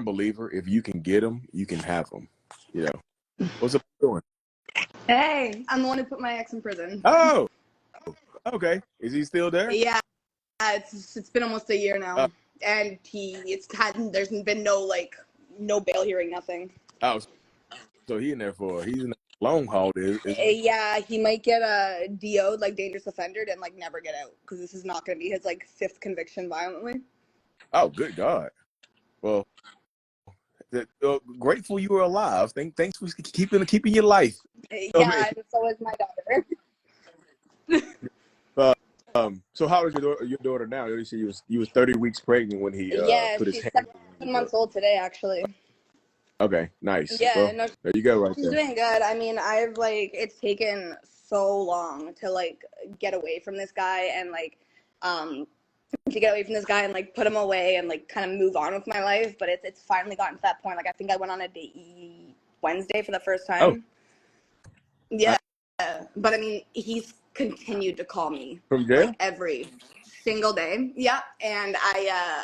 believer. If you can get them, you can have them. You know. What's up doing? Hey, I'm the one who put my ex in prison. Oh, okay. Is he still there? Yeah, it's been almost a year now, and there's been no bail hearing, nothing. Oh, so he's in the long haul. Yeah, he might get a DO'd, like dangerous offender, and like never get out because this is not going to be his like 5th conviction violently. Oh, good God. Well, grateful you were alive. Thanks for keeping your life. Yeah, and so is my daughter. So how old is your daughter now? You said you was 30 weeks pregnant when he put his hand. Yeah, she's 7 months old today, actually. Okay, nice. Yeah, well, no, there you go, right she's there. doing good. I mean, it's taken so long to like get away from this guy and put him away and like kind of move on with my life. But it's finally gotten to that point. Like I think I went on a date Wednesday for the first time. Oh. Yeah, but I mean, he's continued to call me from jail like every single day. Yeah, and I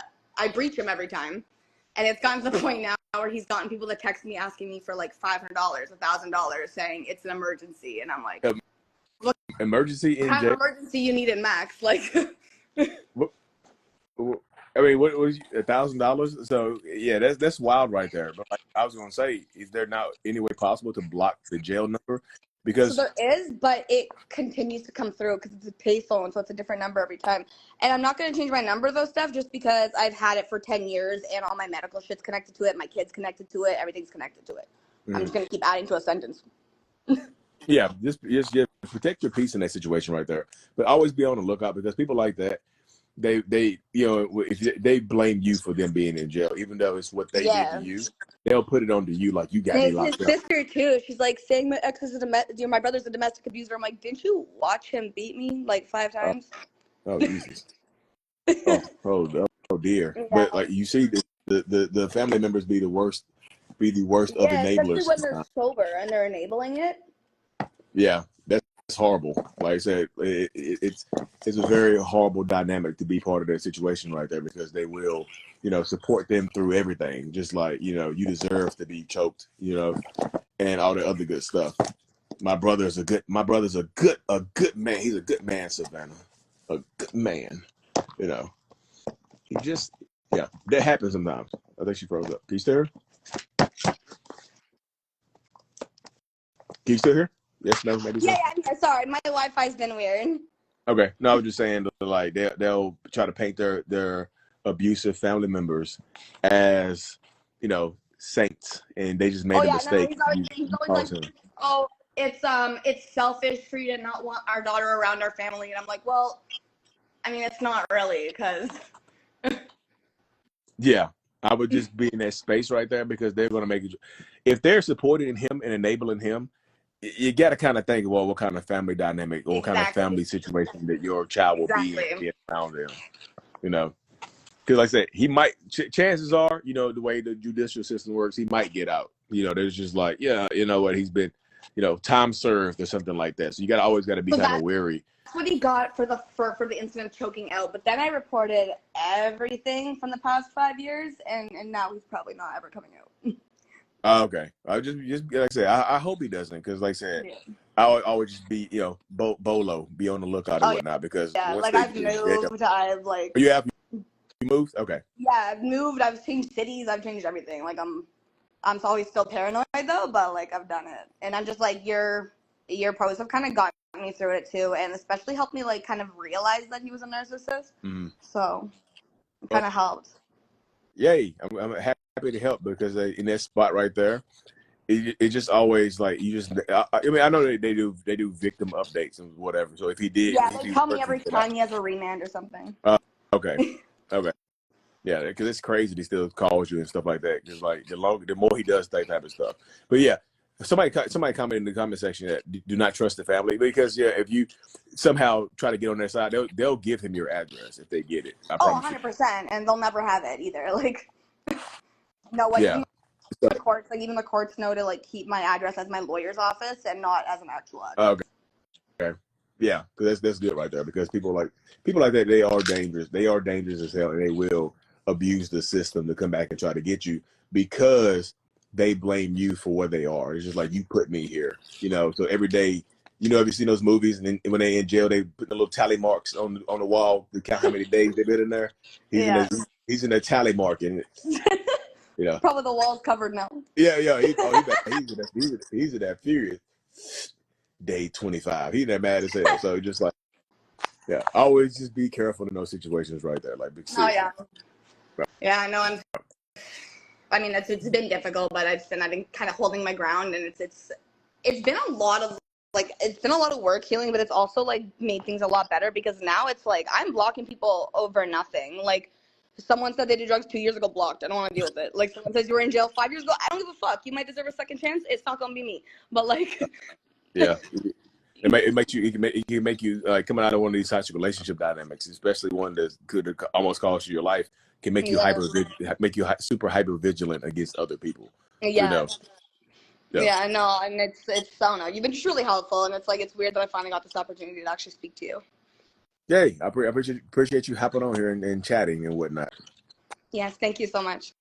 breach him every time. And it's gotten to the point now where he's gotten people to text me asking me for like $500, $1,000, saying it's an emergency, and I'm like, "Look, emergency in jail? What kind of emergency you need in Max?" Like, what was $1,000? So yeah, that's wild right there. But like I was gonna say, is there now any way possible to block the jail number? Because so there is, but it continues to come through because it's a payphone, so it's a different number every time. And I'm not going to change my number, though, Steph, just because I've had it for 10 years and all my medical shit's connected to it, my kids connected to it, everything's connected to it. I'm just going to keep adding to a sentence. Yeah, just protect your peace in that situation right there. But always be on the lookout because people like that, they if they blame you for them being in jail, even though it's what they did to you, they'll put it onto you like you got me locked up. His sister too. She's like saying my ex is my brother's a domestic abuser. I'm like, didn't you watch him beat me like 5 times? Oh Jesus. oh dear. Yeah. But like you see, the family members be the worst of enablers. Especially when they're sober and they're enabling it. Yeah, that's horrible. Like I said, it's a very horrible dynamic to be part of that situation right there because they will, support them through everything. Just like, you deserve to be choked, and all the other good stuff. My brother's a good man. He's a good man, Savannah. A good man. He just, that happens sometimes. I think she froze up. Can you still hear? Can you still hear? Yes, no, maybe. Yeah, sorry, my Wi-Fi's been weird. Okay, no, I was just saying, like they'll try to paint their abusive family members as, saints, and they just made a mistake. No, he's always like, oh, it's selfish for you to not want our daughter around our family, and I'm like, well, I mean, it's not really because. Yeah, I would just be in that space right there because they're going to make it. If they're supporting him and enabling him, you got to kind of think, well, what kind of family dynamic or what kind of family situation that your child will be in around them, Because like I said, he might, chances are, the way the judicial system works, he might get out. There's just like, he's been, time served or something like that. So you always got to be kind of wary. That's what he got for the incident of choking out. But then I reported everything from the past 5 years, and now he's probably not ever coming out. Okay. I just like I said, I hope he doesn't, because like I said, I would just be, bolo, be on the lookout and whatnot, because like I've moved, I've like. You moved? Okay. Yeah, I've moved. I've changed cities. I've changed everything. Like I'm always still paranoid though, but like I've done it, and I'm just like your posts have kind of gotten me through it too, and especially helped me like kind of realize that he was a narcissist. So it kind of helped. Yay! I'm happy to help because in that spot right there, it just always like you just. I mean, I know they do victim updates and whatever. So if he did, they tell me every time he has a remand or something. Okay. Yeah, because it's crazy he still calls you and stuff like that. Because like the more he does that type of stuff. But yeah, somebody comment in the comment section that do not trust the family, because if you somehow try to get on their side, they'll give him your address if they get it. 100%, and they'll never have it either. Like the courts, like even the courts know to like keep my address as my lawyer's office and not as an actual address. Okay. Yeah, because that's good right there. Because people like that, they are dangerous. They are dangerous as hell, and they will abuse the system to come back and try to get you. because they blame you for what they are. It's just like, you put me here, you know. So every day, you know, have you seen those movies? And then when they in jail, they put the little tally marks on the wall to count how many days they've been in there. Yeah. He's in a tally mark, and you know. Probably the wall's covered now. Yeah, he's in that furious day 25. He's that mad as hell. So just like, yeah, always just be careful in those situations right there. Like, Oh yeah. Yeah, I know. I mean, it's been difficult, but I've been kind of holding my ground, and it's been a lot of work healing, but it's also like made things a lot better, because now it's like I'm blocking people over nothing. Like, someone said they did drugs 2 years ago, blocked. I don't want to deal with it. Like, someone says you were in jail 5 years ago. I don't give a fuck. You might deserve a second chance. It's not gonna be me. But like, yeah, it can make you coming out of one of these toxic relationship dynamics, especially one that could almost cost you your life, can make you super hyper vigilant against other people. Yeah. You know? Yeah, I know, and it's I don't know. You've been truly helpful, and it's weird that I finally got this opportunity to actually speak to you. Yay! I appreciate you hopping on here and chatting and whatnot. Yes, thank you so much.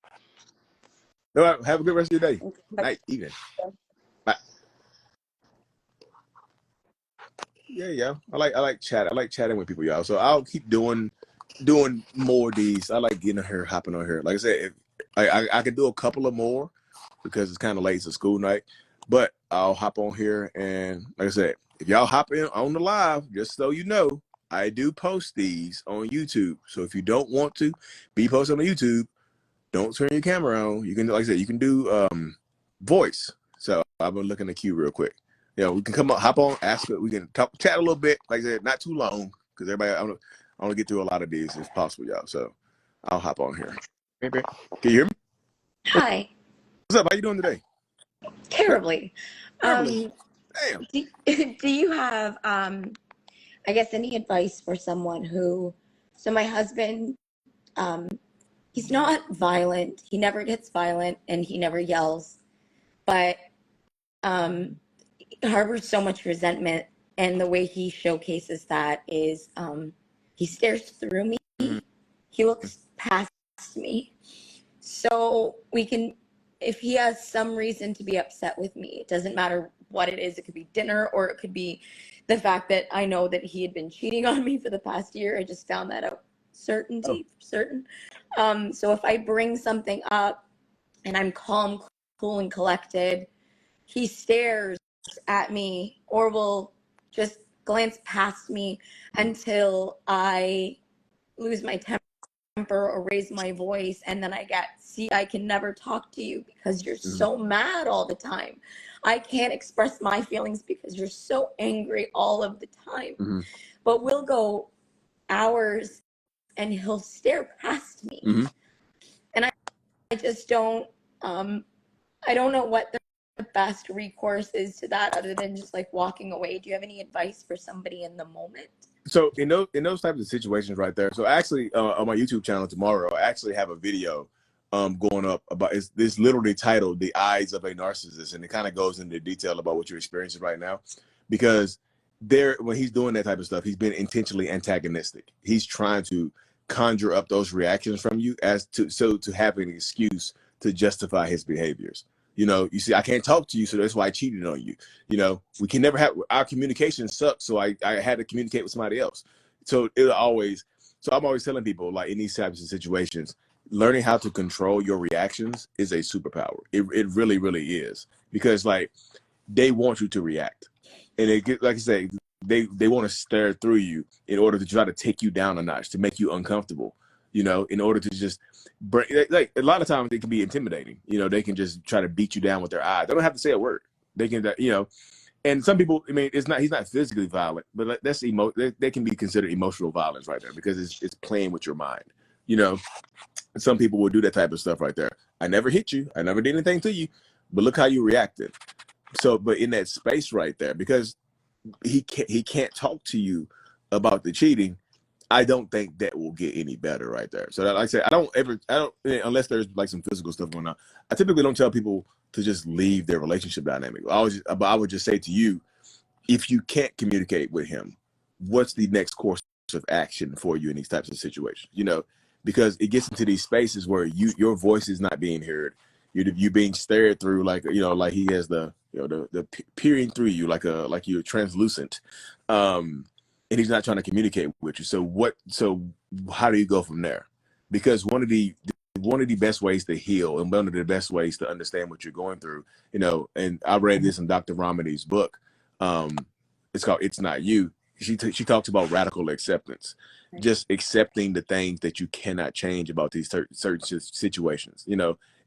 No, have a good rest of your day, night, evening. Bye. Yeah. I like chat. I like chatting with people, y'all. So I'll keep doing more of these. I like getting here, hopping on here. Like I said, I could do a couple of more because it's kind of late. It's a school night, but I'll hop on here, and like I said, if y'all hop in on the live, just so you know, I do post these on YouTube. So if you don't want to be posted on YouTube, don't turn your camera on. You can, like I said, you can do voice. So I've been looking at the queue real quick. Yeah, we can come up, hop on, ask it. We can chat a little bit. Like I said, not too long, because everybody, I want to get through a lot of these if possible, y'all. So I'll hop on here. Can you hear me? Hi. What's up? How you doing today? Terribly. Damn. Do you have, I guess, any advice for someone who, so my husband, he's not violent. He never gets violent, and he never yells, but he harbors so much resentment, and the way he showcases that is he stares through me. Mm-hmm. He looks past me. So if he has some reason to be upset with me, it doesn't matter what it is. It could be dinner, or it could be the fact that I know that he had been cheating on me for the past year. I just found that out certain. So if I bring something up and I'm calm, cool, and collected, he stares at me or will just glance past me until I lose my temper or raise my voice, and then I can never talk to you because you're so mad all the time. I can't express my feelings because you're so angry all of the time. Mm-hmm. But we'll go hours and he'll stare past me. Mm-hmm. And I just don't I don't know what the best recourse is to that, other than just like walking away. Do you have any advice for somebody in the moment? So in those types of situations right there, so actually on my YouTube channel tomorrow, I actually have a video going up about, it's literally titled "The Eyes of a Narcissist," and it kind of goes into detail about what you're experiencing right now, because when he's doing that type of stuff, he's been intentionally antagonistic. He's trying to conjure up those reactions from you to have an excuse to justify his behaviors. You know, you see, I can't talk to you, so that's why I cheated on you. You know, we can never have, our communication sucks, so I had to communicate with somebody else. So I'm always telling people, like, in these types of situations, learning how to control your reactions is a superpower. It really, really is, because like, they want you to react, and like I say, they want to stare through you in order to try to take you down a notch, to make you uncomfortable. You know, in order to just bring, like, a lot of times it can be intimidating. You know, they can just try to beat you down with their eyes. They don't have to say a word. They can, you know, and some people, I mean, he's not physically violent, but that's they can be considered emotional violence right there, because it's playing with your mind. You know, some people will do that type of stuff right there. I never hit you. I never did anything to you, but look how you reacted. So, but in that space right there, because he can't talk to you about the cheating, I don't think that will get any better right there. So that, like I said, I don't unless there's like some physical stuff going on. I typically don't tell people to just leave their relationship dynamic. But I would just say to you, if you can't communicate with him, what's the next course of action for you in these types of situations? You know, because it gets into these spaces where your voice is not being heard, You being stared through like, like he has the peering through you like you're translucent, and he's not trying to communicate with you. So how do you go from there? Because one of the best ways to heal and one of the best ways to understand what you're going through, and I read this in Dr. Ramani's book. It's called It's Not You. She talks about radical acceptance, just accepting the things that you cannot change about these certain situations,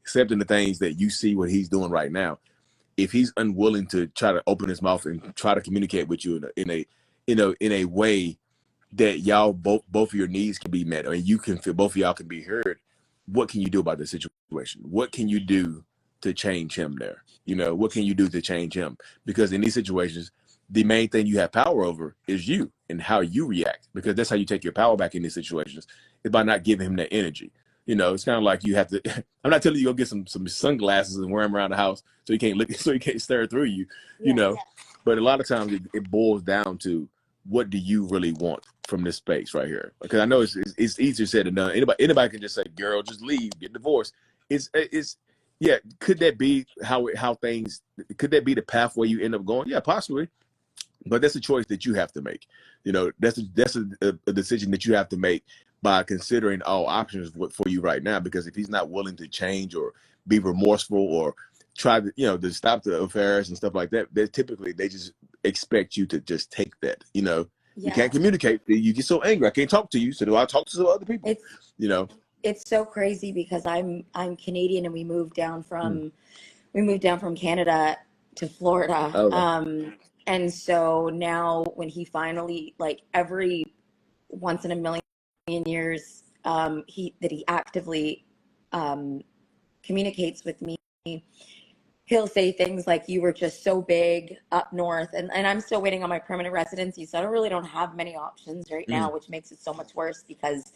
accepting the things that you see what he's doing right now. If he's unwilling to try to open his mouth and try to communicate with you in a way that y'all both of your needs can be met, or you can feel both of y'all can be heard, what can you do about the situation? What can you do to change him there? What can you do to change him? Because in these situations, the main thing you have power over is you and how you react, because that's how you take your power back in these situations, is by not giving him that energy. It's kind of like you have to, I'm not telling you go get some sunglasses and wear them around the house so he can't look, so he can't stare through you, but a lot of times it boils down to, what do you really want from this space right here? Because I know it's easier said than done. Anybody can just say, girl, just leave, get divorced. Yeah. Could that be could that be the pathway you end up going? Yeah, possibly. But that's a choice that you have to make. That's a decision that you have to make by considering all options for you right now. Because if he's not willing to change or be remorseful or try to, to stop the affairs and stuff like that, typically they just expect you to just take that. You can't communicate. You get so angry. I can't talk to you. So do I talk to some other people? It's so crazy because I'm Canadian and we moved down from Canada to Florida. Okay. And so now when he finally, like every once in a million years, he actively communicates with me, he'll say things like, you were just so big up north. And I'm still waiting on my permanent residency. So I really don't have many options right now, which makes it so much worse because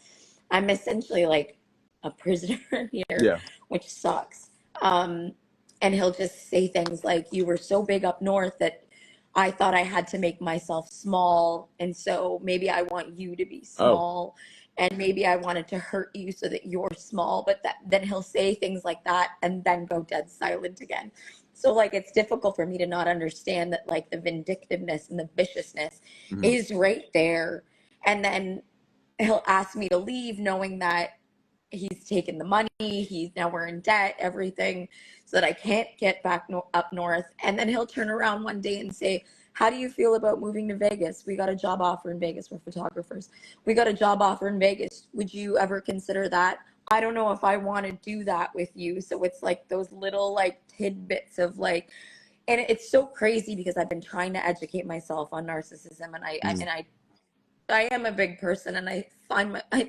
I'm essentially like a prisoner here, which sucks. And he'll just say things like, you were so big up north that I thought I had to make myself small. And so maybe I want you to be small. And maybe I wanted to hurt you so that you're small. But then he'll say things like that and then go dead silent again. So like, it's difficult for me to not understand that like the vindictiveness and the viciousness is right there. And then he'll ask me to leave knowing that he's taken the money, now we're in debt, everything, so that I can't get back up north. And then he'll turn around one day and say, how do you feel about moving to Vegas? We got a job offer in Vegas. We're photographers. We got a job offer in Vegas. Would you ever consider that? I don't know if I want to do that with you. So it's like those little like tidbits of like, and it's so crazy because I've been trying to educate myself on narcissism, and I am a big person, and I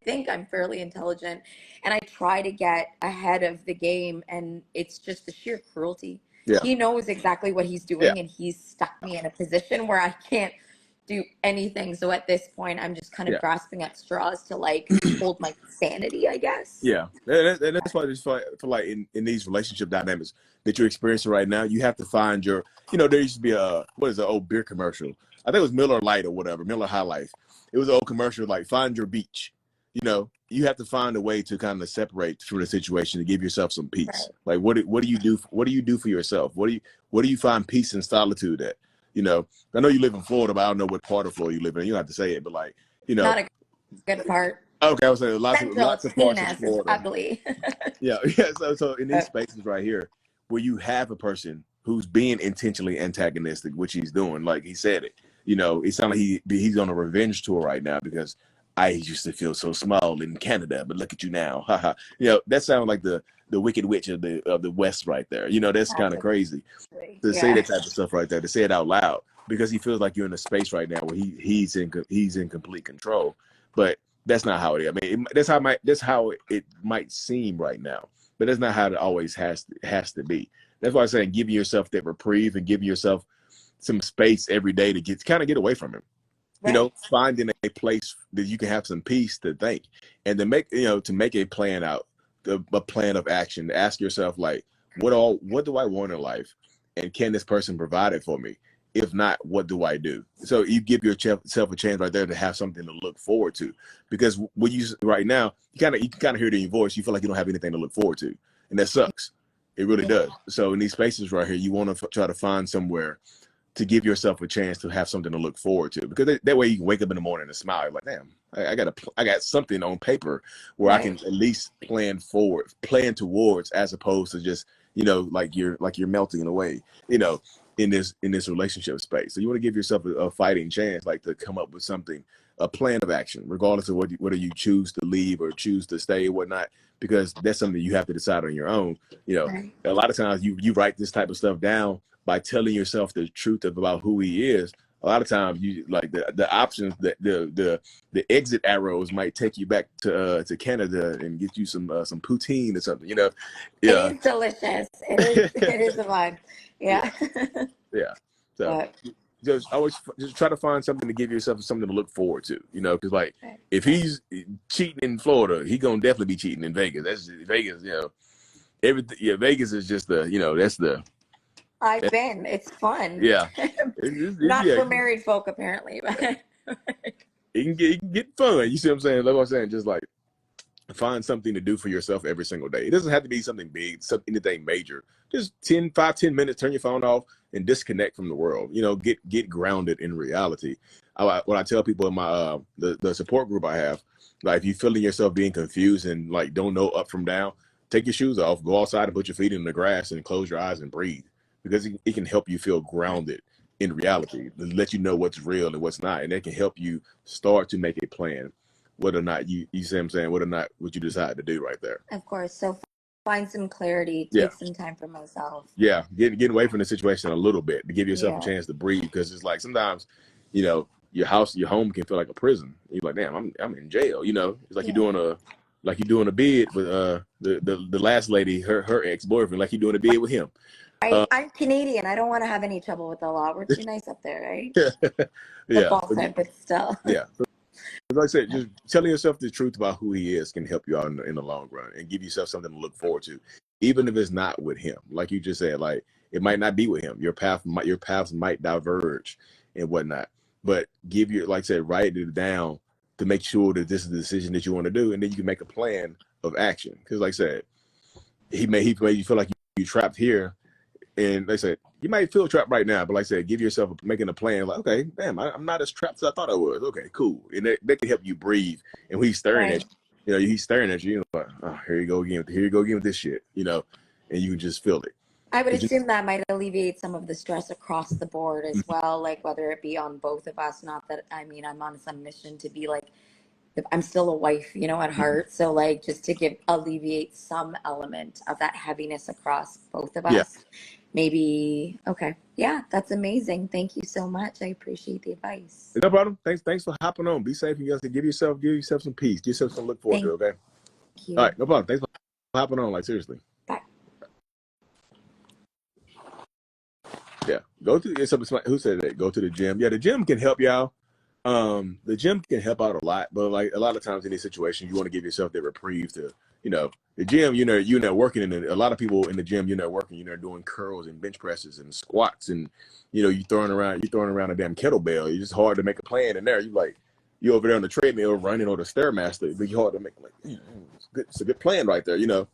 think I'm fairly intelligent, and I try to get ahead of the game, and it's just the sheer cruelty. Yeah. He knows exactly what he's doing, and he's stuck me in a position where I can't do anything. So at this point, I'm just kind of grasping at straws to like hold my sanity, I guess. Yeah, and that's why I just feel like in these relationship dynamics that you're experiencing right now, you have to find your, there used to be an old beer commercial. I think it was Miller Lite or whatever, Miller High Life. It was an old commercial like, find your beach. You have to find a way to kind of separate from the situation to give yourself some peace. Right. Like, what do you do? What do you do for yourself? Where do you find peace and solitude at? I know you live in Florida, but I don't know what part of Florida you live in. You don't have to say it, but like, not a good part. Okay, I was saying lots of parts of Florida. Ugly. yeah. So in these spaces right here, where you have a person who's being intentionally antagonistic, which he's doing, like he said it. It sounds like he's on a revenge tour right now because I used to feel so small in Canada, but look at you now. That sounds like the Wicked Witch of the West right there. That's kind of crazy to say that type of stuff right there, to say it out loud, because he feels like you're in a space right now where he's in complete control. But that's not how it is. I mean, that's how it might seem right now, but that's not how it always has to be. That's why I'm saying giving yourself that reprieve and giving yourself some space every day to get away from him. Right. Finding a place that you can have some peace to think and to make a plan out, a plan of action, to ask yourself, like, what do I want in life? And can this person provide it for me? If not, what do I do? So you give yourself a chance right there to have something to look forward to, because when you right now, you can kind of hear it in your voice. You feel like you don't have anything to look forward to, and that sucks. It really Yeah. does. So in these spaces right here, you want to try to find somewhere to give yourself a chance to have something to look forward to, because that way you can wake up in the morning and smile. You're like, damn, I got something on paper where I can Right. at least plan towards, as opposed to just, like you're melting away, in this relationship space. So you want to give yourself a fighting chance, like to come up with something, a plan of action, regardless of whether you choose to leave or choose to stay or whatnot, because that's something you have to decide on your own. Right. A lot of times you write this type of stuff down by telling yourself the truth about who he is. A lot of times you like the options, that the exit arrows might take you back to Canada and get you some poutine or something, It yeah. is delicious. It is a vibe. Yeah, Yeah. yeah. So But just always just try to find something to give yourself something to look forward to, because like right. if he's cheating in Florida, he gonna definitely be cheating in Vegas. That's Vegas, everything. Yeah, Vegas is just I've been. It's fun. yeah. Not Yeah, for married folk apparently, but it can get fun. You see what I'm saying? Like I was saying, just like find something to do for yourself every single day. It doesn't have to be something big, anything major. Just 10 minutes, turn your phone off and disconnect from the world. Get grounded in reality. What I tell people in my the support group I have, like if you feeling yourself being confused and like don't know up from down, take your shoes off, go outside and put your feet in the grass and close your eyes and breathe, because it can help you feel grounded in reality, let you know what's real and what's not, and it can help you start to make a plan, whether or not you see what I'm saying, whether or not what you decide to do right there. of course. So find some clarity, Yeah. take some time for myself. Yeah. Getting away from the situation a little bit to give yourself a Yeah. chance to breathe, because it's like sometimes, your home can feel like a prison. You're like, damn, I'm in jail. It's like Yeah. you're doing a bid with the last lady, her ex-boyfriend, like you're doing a bid with him. I'm Canadian. I don't want to have any trouble with the law. We're too nice up there, right? The Yeah. ball said, but still. Yeah. Like I said, just telling yourself the truth about who he is can help you out in the long run and give yourself something to look forward to, even if it's not with him. Like you just said, like it might not be with him. Your paths might diverge and whatnot. But like I said, write it down to make sure that this is the decision that you want to do, and then you can make a plan of action. Because like I said, he made you feel like you're trapped here, and they said you might feel trapped right now, but like I said, give yourself making a plan. Like, okay, damn, I'm not as trapped as I thought I was. Okay, cool, and that can help you breathe. And when he's staring at Right. you, he's staring at you. Like, oh, here you go again. Here you go again with this shit. And you can just feel it. I would It just, assume that might alleviate some of the stress across the board as well, like whether it be on both of us. Not that, I mean, I'm on some mission to be like, I'm still a wife, at heart. So like just to alleviate some element of that heaviness across both of yeah, us. Maybe, okay. Yeah, that's amazing. Thank you so much. I appreciate the advice. no problem. Thanks for hopping on. Be safe. You guys give yourself some peace. Give yourself some to look forward to. Thank Okay. All you. right, no problem. Thanks for hopping on. Like seriously. Bye. Yeah. Who said that? Go to the gym. Yeah, the gym can help y'all. The gym can help out a lot, but like a lot of times in these situations, you want to give yourself the reprieve to, the gym. You're not working a lot of people in the gym. You're not working. You're not doing curls and bench presses and squats, and you throwing around a damn kettlebell. It's just hard to make a plan in there. You over there on the treadmill running or the stairmaster. It'd be hard to make it's a good plan right there. You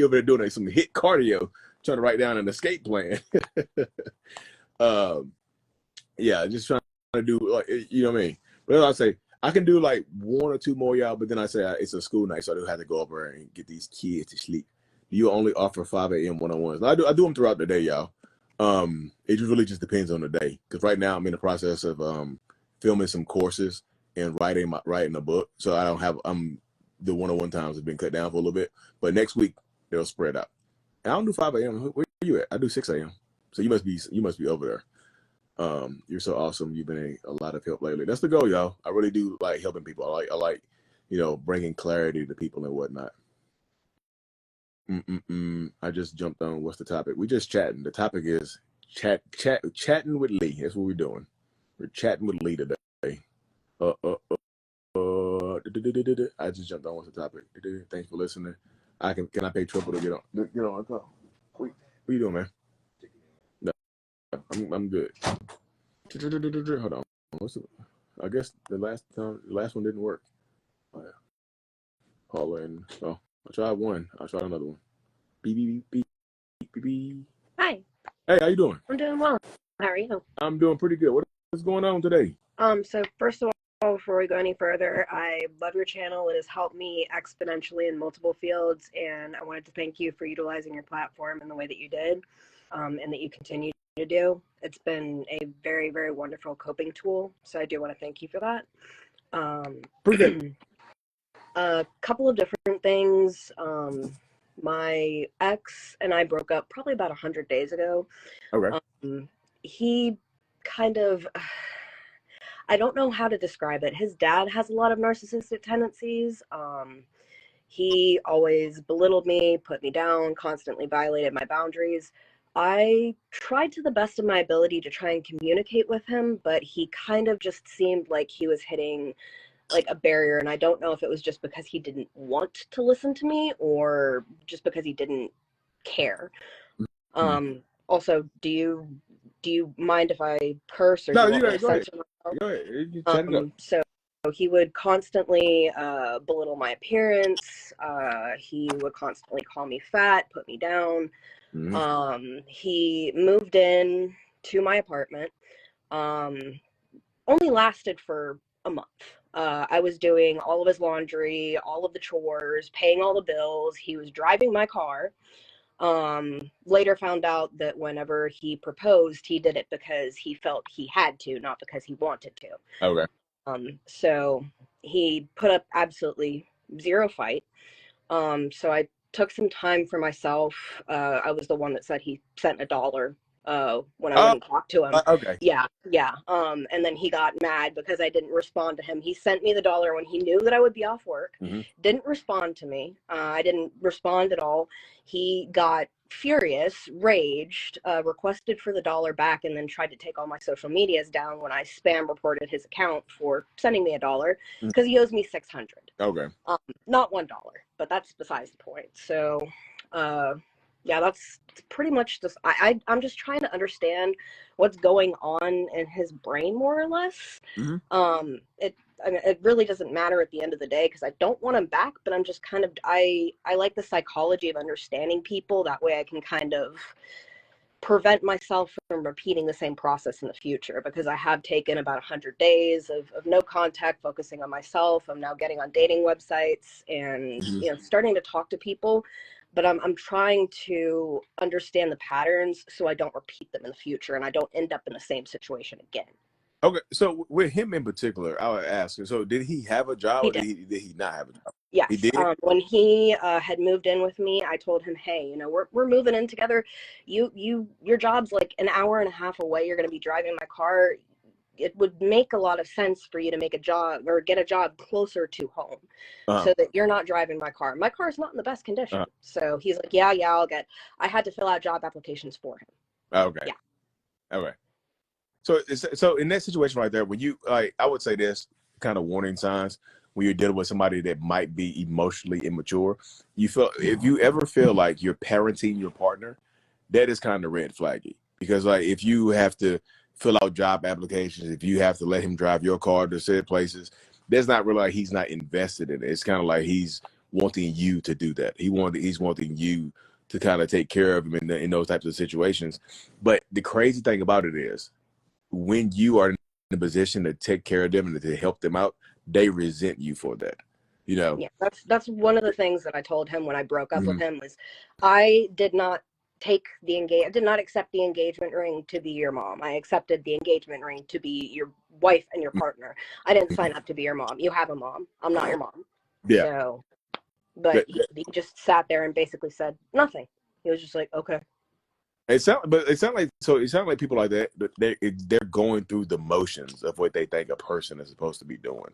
over there doing some hit cardio, trying to write down an escape plan. Yeah, just trying to do like what I mean. But I say I can do like one or two more, y'all. But then I say it's a school night, so I do have to go over and get these kids to sleep. You only offer 5 a.m. one-on-ones. I do them throughout the day, y'all. It just really just depends on the day. Because right now I'm in the process of filming some courses and writing a book. So I don't have the one-on-one times have been cut down for a little bit. But next week they'll spread out. And I don't do 5 a.m. Where are you at? I do 6 a.m. So you must be over there. You're so awesome. You've been a lot of help lately. That's the goal, y'all. I really do like helping people. I like bringing clarity to people and whatnot. I just jumped on. What's the topic? We just chatting. The topic is chatting with Lee. That's what we're doing. We're chatting with Lee today. I just jumped on. What's the topic? Thanks for listening. Can I pay triple to get on the call? What you doing, man? No, I'm good. Hold on. I guess the last one didn't work. Oh, yeah. Paula and I tried one. I'll try another one. Beep, beep, beep, beep, beep, beep. Hi, Hey, how you doing? I'm doing well. How are you? I'm doing pretty good. What's going on today? So first of all, before we go any further, I love your channel. It has helped me exponentially in multiple fields, and I wanted to thank you for utilizing your platform in the way that you did, and that you continue to do. It's been a very, very wonderful coping tool, so I do want to thank you for that. Appreciate it. A couple of different things. My ex and I broke up probably about 100 days ago. Okay. He kind of, I don't know how to describe it. His dad has a lot of narcissistic tendencies. He always belittled me, put me down, constantly violated my boundaries. I tried to the best of my ability to try and communicate with him, but he kind of just seemed like he was hitting like a barrier, and I don't know if it was just because he didn't want to listen to me or just because he didn't care. Also, do you mind if I curse, or do No, you you want me to go ahead. censor myself? Go ahead. You chat it up. So he would constantly belittle my appearance. He would constantly call me fat, put me down. He moved in to my apartment. Only lasted for a month. I was doing all of his laundry, all of the chores, paying all the bills. He was driving my car. Later found out that whenever he proposed, he did it because he felt he had to, not because he wanted to. Okay. So he put up absolutely zero fight. So I took some time for myself. I was the one that said he sent $1 when I wouldn't talk to him. Okay. Yeah. And then he got mad because I didn't respond to him. He sent me the $1 when he knew that I would be off work. Didn't respond to me. I didn't respond at all. He got furious, raged, requested for the $1 back, and then tried to take all my social medias down when I spam reported his account for sending me $1 because he owes me $600. Okay. Not $1, but that's besides the point. So, yeah, that's pretty much just, I'm just trying to understand what's going on in his brain, more or less. It really doesn't matter at the end of the day because I don't want him back, but I'm just kind of, I like the psychology of understanding people. That way I can kind of prevent myself from repeating the same process in the future, because I have taken about 100 days of no contact, focusing on myself. I'm now getting on dating websites and starting to talk to people, but I'm trying to understand the patterns so I don't repeat them in the future and I don't end up in the same situation again. Okay. So with him in particular, I would ask, so did he have a job or did he not have a job? Yes. He did? When he had moved in with me, I told him, hey, we're moving in together. Your job's like an hour and a half away. You're going to be driving my car. It would make a lot of sense for you to make a job or get a job closer to home so that you're not driving my car. My car is not in the best condition. So he's like, yeah, I had to fill out job applications for him. Okay. Yeah. Okay. So in that situation right there, when you, like, I would say this kind of warning signs when you're dealing with somebody that might be emotionally immature, if you ever feel like you're parenting your partner, that is kind of red flaggy, because like if you have to fill out job applications, if you have to let him drive your car to said places, that's not really like he's not invested in it. It's kind of like he's wanting you to do that. He's wanting you to kind of take care of him in those types of situations. But the crazy thing about it is, when you are in a position to take care of them and to help them out, they resent you for that. Yeah, that's one of the things that I told him when I broke up with him was I did not I did not accept the engagement ring to be your mom. I accepted the engagement ring to be your wife and your partner. I didn't sign up to be your mom. You have a mom. I'm not your mom. Yeah. So, but he just sat there and basically said nothing. He was just like, okay. It sounds like people like that, they're going through the motions of what they think a person is supposed to be doing.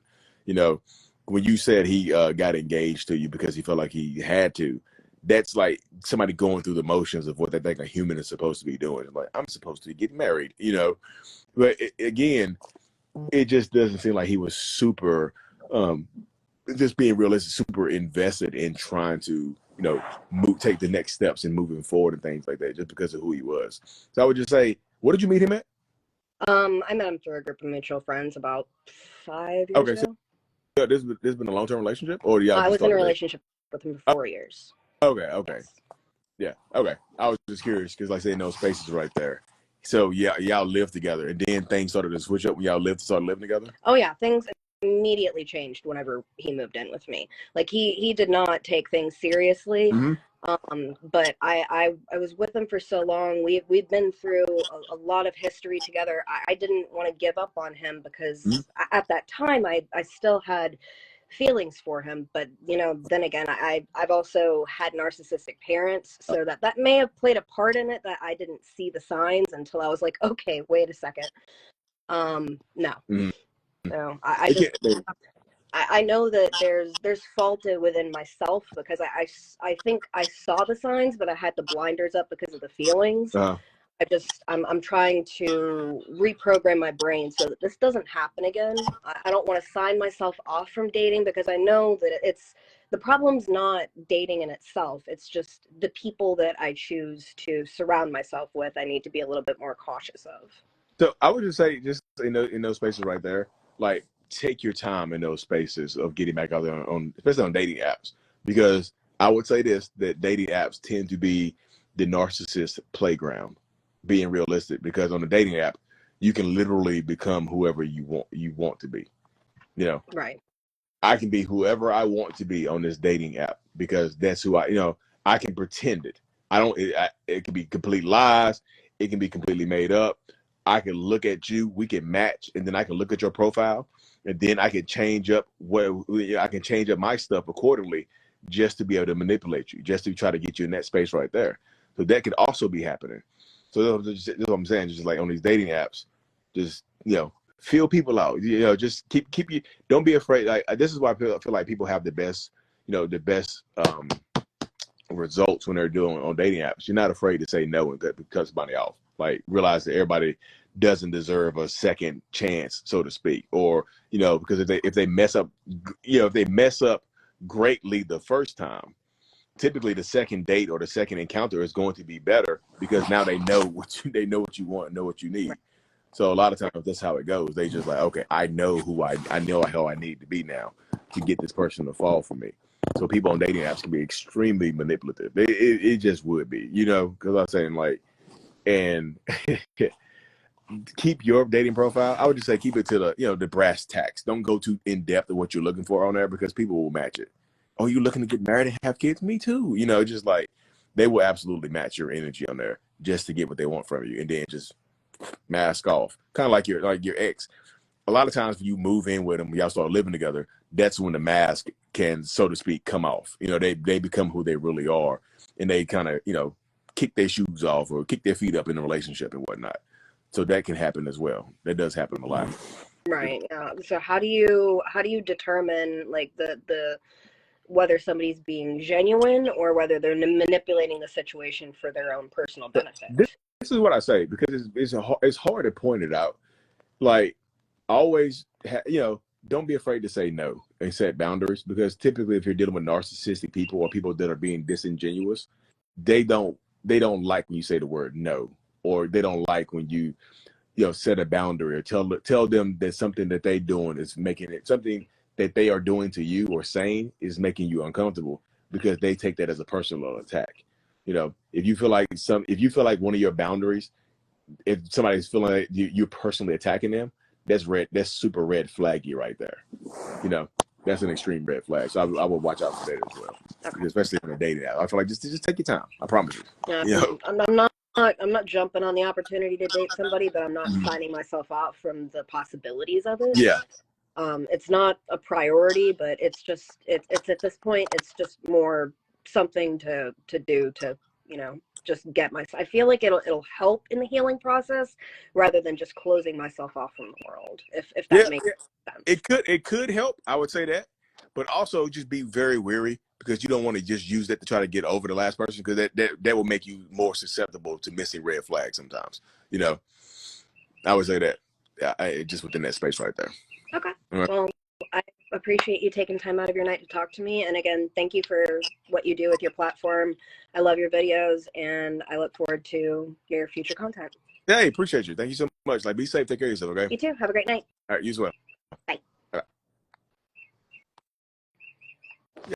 When you said he got engaged to you because he felt like he had to, that's like somebody going through the motions of what they think a human is supposed to be doing. Like, I'm supposed to get married, But again, it just doesn't seem like he was super, just being realistic, super invested in trying to, take the next steps and moving forward and things like that, just because of who he was. So I would just say, what did you meet him at? I met him through a group of mutual friends about 5 years ago. So this been a long-term relationship, or I was in a relationship with him for 4 years. Okay. Yes. Yeah. Okay. I was just curious because, like I said, no spaces right there. So yeah, y'all live together, and then things started to switch up when y'all started living together. Oh yeah, things immediately changed whenever he moved in with me. Like he did not take things seriously. Mm-hmm. But I was with him for so long. We've been through a lot of history together. I didn't want to give up on him Mm-hmm. because at that time I still had feelings for him. But you know, then again, I've also had narcissistic parents, so that may have played a part in it, that I didn't see the signs until I was like, okay, wait a second. No. Mm-hmm. So It can't, I know that there's fault within myself because I think I saw the signs, but I had the blinders up because of the feelings. uh, I'm trying to reprogram my brain so that this doesn't happen again. I don't want to sign myself off from dating because I know that the problem's not dating in itself. It's just the people that I choose to surround myself with. I need to be a little bit more cautious of. so I would just say, just in those spaces right there, like take your time in those spaces of getting back out there on especially on dating apps, because I would say this, that dating apps tend to be the narcissist playground. Being realistic, because on the dating app, you can literally become whoever you want to be. You know, Right. I can be whoever I want to be on this dating app because that's who I can pretend it. I don't, it can be complete lies. It can be completely made up. I can look at you, we can match, and then I can look at your profile, and then I can change up I can change up my stuff accordingly just to be able to manipulate you, just to try to get you in that space right there. So that could also be happening. So that's what I'm saying, just like on these dating apps, just, feel people out. Just keep you. Don't be afraid. Like this is why I feel like people have the best, results when they're doing on dating apps. You're not afraid to say no and cut somebody off. Like realize that everybody doesn't deserve a second chance, so to speak, or because if they mess up, if they mess up greatly the first time, typically the second date or the second encounter is going to be better because now they know they know what you want, know what you need. So a lot of times that's how it goes. They just like, okay, I know I know how I need to be now to get this person to fall for me. So people on dating apps can be extremely manipulative. It just would be, because I'm saying like, and keep your dating profile. I would just say keep it to the brass tacks. Don't go too in depth of what you're looking for on there because people will match it. Oh, you looking to get married and have kids? Me too. Just like they will absolutely match your energy on there just to get what they want from you, and then just mask off. Kind of like your ex. A lot of times when you move in with them, y'all start living together, that's when the mask can, so to speak, come off. They become who they really are, and they kind of, kick their shoes off or kick their feet up in the relationship and whatnot. So that can happen as well. That does happen a lot. Right. So how do you determine like the whether somebody's being genuine or whether they're manipulating the situation for their own personal benefit? This is what I say because it's hard to point it out. Like always, don't be afraid to say no and set boundaries, because typically if you're dealing with narcissistic people or people that are being disingenuous, they don't like when you say the word no, or they don't like when you set a boundary or tell them that something that they doing is making it, something that they are doing to you or saying is making you uncomfortable, because they take that as a personal attack. If you feel like one of your boundaries, if somebody's feeling like you're personally attacking them, that's super red flaggy right there. That's an extreme red flag. So I would watch out for that as well. Okay. Especially on a dating app. I feel like just take your time. I promise you. Yeah, I'm not jumping on the opportunity to date somebody, but I'm not signing myself out from the possibilities of it. Yeah. It's not a priority, but it's at this point, it's just more something to do to, just get myself. I feel like it'll help in the healing process rather than just closing myself off from the world. If that makes sense. It could help. I would say that, but also just be very wary, because you don't want to just use that to try to get over the last person, because that will make you more susceptible to missing red flags sometimes. I would say that. Just within that space right there. Okay. Right. Well, I appreciate you taking time out of your night to talk to me. And again, thank you for what you do with your platform. I love your videos, and I look forward to your future content. Hey, appreciate you. Thank you so much. Like, be safe. Take care of yourself, okay? You too. Have a great night. All right, you as well. Bye.